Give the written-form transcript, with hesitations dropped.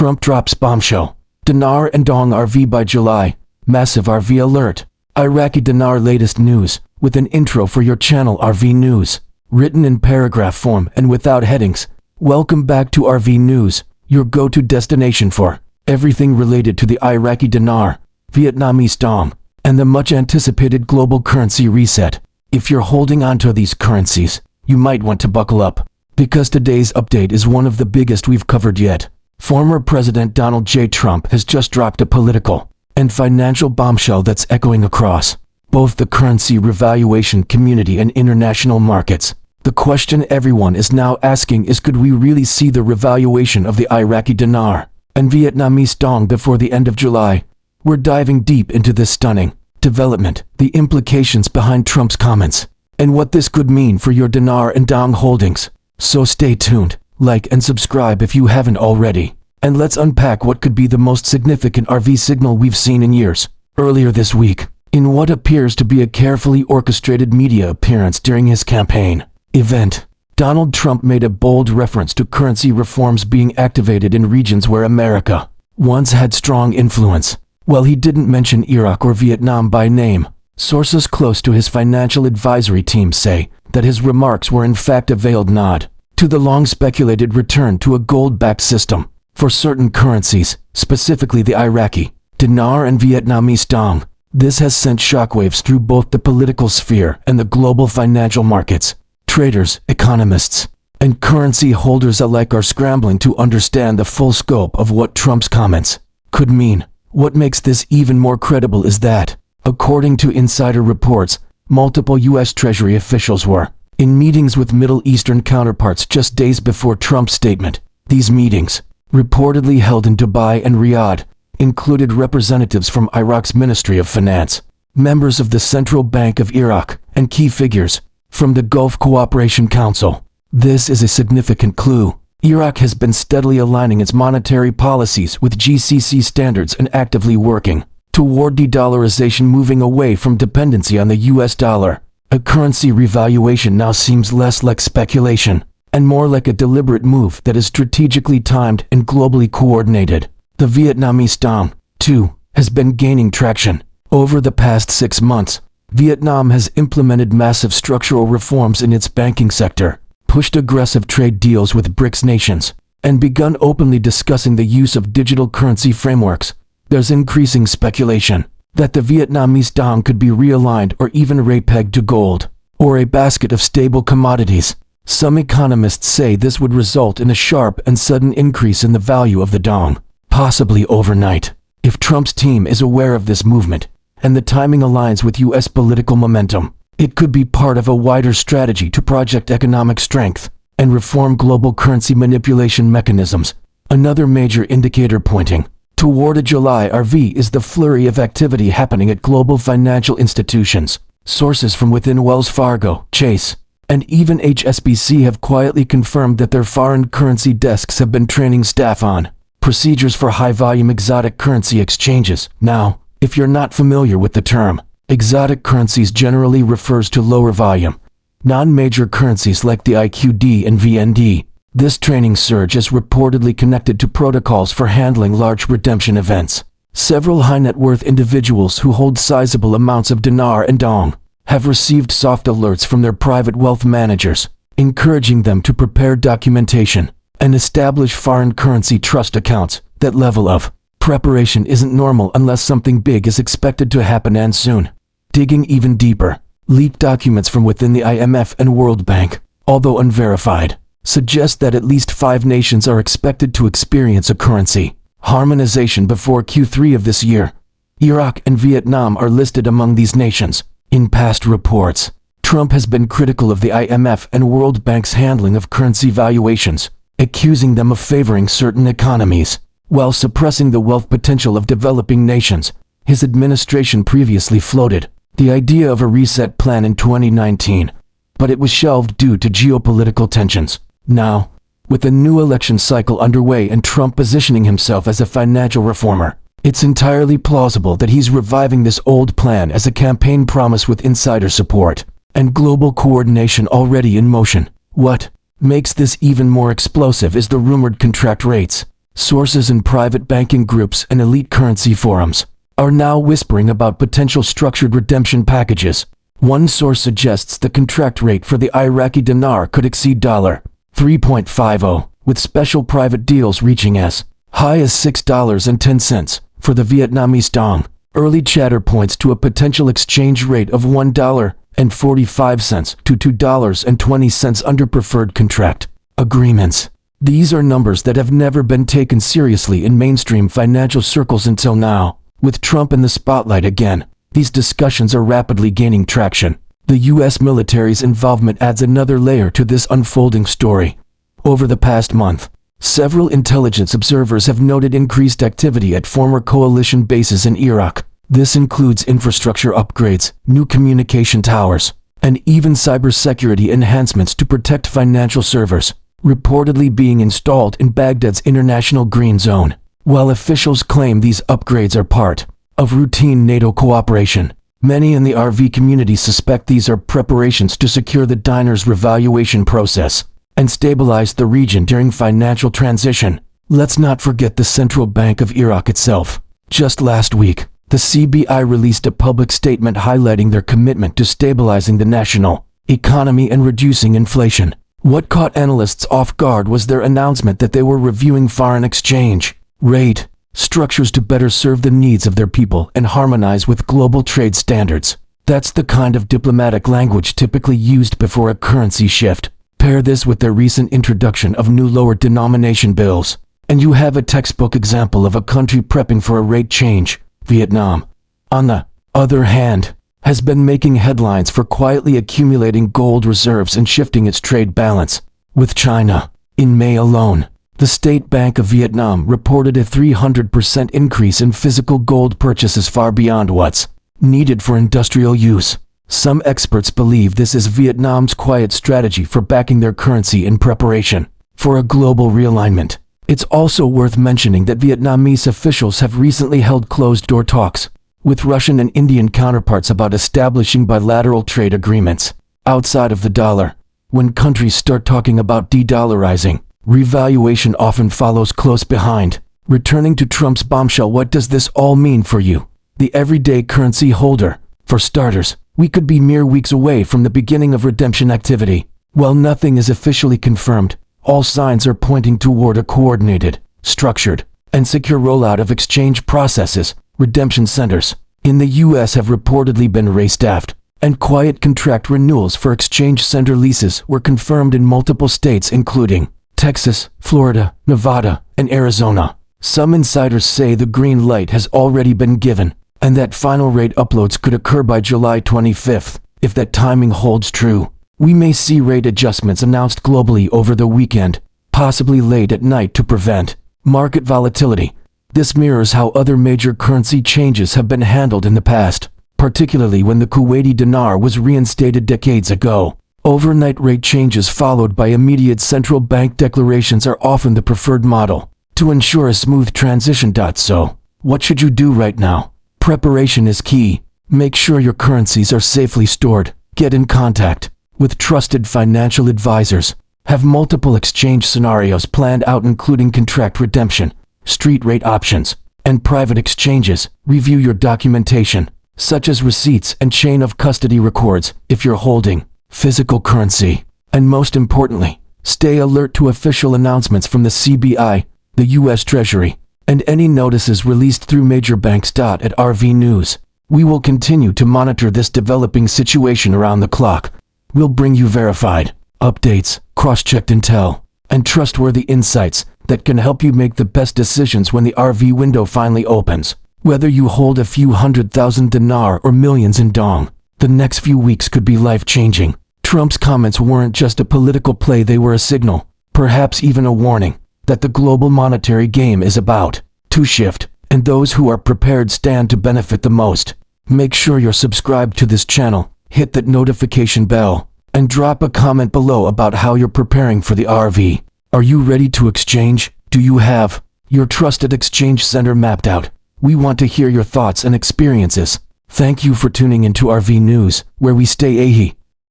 Trump drops bombshell. Dinar and Dong RV by July. Massive RV alert. Iraqi Dinar latest news, with an intro for your channel RV News. Written in paragraph form and without headings. Welcome back to RV News, your go-to destination for everything related to the Iraqi Dinar, Vietnamese Dong, and the much-anticipated global currency reset. If you're holding on to these currencies, you might want to buckle up, because today's update is one of the biggest we've covered yet. Former President Donald J. Trump has just dropped a political and financial bombshell that's echoing across both the currency revaluation community and international markets. The question everyone is now asking is, could we really see the revaluation of the Iraqi Dinar and Vietnamese Dong before the end of July? We're diving deep into this stunning development, the implications behind Trump's comments, and what this could mean for your Dinar and Dong holdings. So stay tuned, like and subscribe if you haven't already, and let's unpack what could be the most significant RV signal we've seen in years. Earlier this week, in what appears to be a carefully orchestrated media appearance during his campaign event, Donald Trump made a bold reference to currency reforms being activated in regions where America once had strong influence. While he didn't mention Iraq or Vietnam by name, sources close to his financial advisory team say that his remarks were in fact a veiled nod to the long-speculated return to a gold-backed system for certain currencies, specifically the Iraqi Dinar and Vietnamese Dong. This has sent shockwaves through both the political sphere and the global financial markets. Traders, economists, and currency holders alike are scrambling to understand the full scope of what Trump's comments could mean. What makes this even more credible is that, according to insider reports, multiple U.S. Treasury officials were in meetings with Middle Eastern counterparts just days before Trump's statement. These meetings, reportedly held in Dubai and Riyadh, included representatives from Iraq's Ministry of Finance, members of the Central Bank of Iraq, and key figures from the Gulf Cooperation Council. This is a significant clue. Iraq has been steadily aligning its monetary policies with GCC standards and actively working toward de-dollarization, moving away from dependency on the US dollar. A currency revaluation now seems less like speculation and more like a deliberate move that is strategically timed and globally coordinated. The Vietnamese Dong, too, has been gaining traction. Over the past 6 months, Vietnam has implemented massive structural reforms in its banking sector, pushed aggressive trade deals with BRICS nations, and begun openly discussing the use of digital currency frameworks. There's increasing speculation that the Vietnamese Dong could be realigned or even re-pegged to gold, or a basket of stable commodities. Some economists say this would result in a sharp and sudden increase in the value of the Dong, possibly overnight. If Trump's team is aware of this movement, and the timing aligns with U.S. political momentum, it could be part of a wider strategy to project economic strength and reform global currency manipulation mechanisms. Another major indicator pointing toward a July RV is the flurry of activity happening at global financial institutions. Sources from within Wells Fargo, Chase, and even HSBC have quietly confirmed that their foreign currency desks have been training staff on procedures for high-volume exotic currency exchanges. Now, if you're not familiar with the term, exotic currencies generally refers to lower volume, non-major currencies like the IQD and VND. This training surge is reportedly connected to protocols for handling large redemption events. Several high-net-worth individuals who hold sizable amounts of dinar and dong have received soft alerts from their private wealth managers, encouraging them to prepare documentation and establish foreign currency trust accounts. That level of preparation isn't normal unless something big is expected to happen, and soon. Digging even deeper, leaked documents from within the IMF and World Bank, although unverified, suggest that at least 5 nations are expected to experience a currency harmonization before Q3 of this year. Iraq and Vietnam are listed among these nations. In past reports, Trump has been critical of the IMF and World Bank's handling of currency valuations, accusing them of favoring certain economies while suppressing the wealth potential of developing nations. His administration previously floated the idea of a reset plan in 2019, but it was shelved due to geopolitical tensions. Now, with a new election cycle underway and Trump positioning himself as a financial reformer, it's entirely plausible that he's reviving this old plan as a campaign promise with insider support and global coordination already in motion. What makes this even more explosive is the rumored contract rates. Sources in private banking groups and elite currency forums are now whispering about potential structured redemption packages. One source suggests the contract rate for the Iraqi dinar could exceed $3.50, with special private deals reaching as high as $6.10 for the Vietnamese Dong. Early chatter points to a potential exchange rate of $1.45 to $2.20 under preferred contract agreements. These are numbers that have never been taken seriously in mainstream financial circles until now. With Trump in the spotlight again, these discussions are rapidly gaining traction. The U.S. military's involvement adds another layer to this unfolding story. Over the past month, several intelligence observers have noted increased activity at former coalition bases in Iraq. This includes infrastructure upgrades, new communication towers, and even cybersecurity enhancements to protect financial servers, reportedly being installed in Baghdad's international green zone. While officials claim these upgrades are part of routine NATO cooperation, many in the RV community suspect these are preparations to secure the dinar's revaluation process and stabilize the region during financial transition. Let's not forget the Central Bank of Iraq itself. Just last week, the CBI released a public statement highlighting their commitment to stabilizing the national economy and reducing inflation. What caught analysts off guard was their announcement that they were reviewing foreign exchange rate structures to better serve the needs of their people and harmonize with global trade standards. That's the kind of diplomatic language typically used before a currency shift. Pair this with their recent introduction of new lower denomination bills, and you have a textbook example of a country prepping for a rate change. Vietnam, on the other hand, has been making headlines for quietly accumulating gold reserves and shifting its trade balance with China. In May alone, the State Bank of Vietnam reported a 300% increase in physical gold purchases, far beyond what's needed for industrial use. Some experts believe this is Vietnam's quiet strategy for backing their currency in preparation for a global realignment. It's also worth mentioning that Vietnamese officials have recently held closed-door talks with Russian and Indian counterparts about establishing bilateral trade agreements outside of the dollar. When countries start talking about de-dollarizing, revaluation often follows close behind. Returning to Trump's bombshell, what does this all mean for you, the everyday currency holder? For starters, we could be mere weeks away from the beginning of redemption activity. While nothing is officially confirmed, all signs are pointing toward a coordinated, structured, and secure rollout of exchange processes. Redemption centers in the U.S. have reportedly been restaffed, and quiet contract renewals for exchange center leases were confirmed in multiple states including Texas, Florida, Nevada, and Arizona. Some insiders say the green light has already been given, and that final rate uploads could occur by July 25th. If that timing holds true, we may see rate adjustments announced globally over the weekend, possibly late at night to prevent market volatility. This mirrors how other major currency changes have been handled in the past, particularly when the Kuwaiti dinar was reinstated decades ago. Overnight rate changes followed by immediate central bank declarations are often the preferred model to ensure a smooth transition. So, what should you do right now? Preparation is key. Make sure your currencies are safely stored. Get in contact with trusted financial advisors. Have multiple exchange scenarios planned out, including contract redemption, street rate options, and private exchanges. Review your documentation, such as receipts and chain of custody records, if you're holding physical currency. And most importantly, stay alert to official announcements from the CBI, the U.S. Treasury, and any notices released through major banks. At RV News, we will continue to monitor this developing situation around the clock. We'll bring you verified updates, cross-checked intel, and trustworthy insights that can help you make the best decisions when the RV window finally opens. Whether you hold a few 100,000 dinar or millions in dong, the next few weeks could be life-changing. Trump's comments weren't just a political play, they were a signal, perhaps even a warning, that the global monetary game is about to shift, and those who are prepared stand to benefit the most. Make sure you're subscribed to this channel, hit that notification bell, and drop a comment below about how you're preparing for the RV. Are you ready to exchange? Do you have your trusted exchange center mapped out? We want to hear your thoughts and experiences. Thank you for tuning into RV News, where we stay AHI.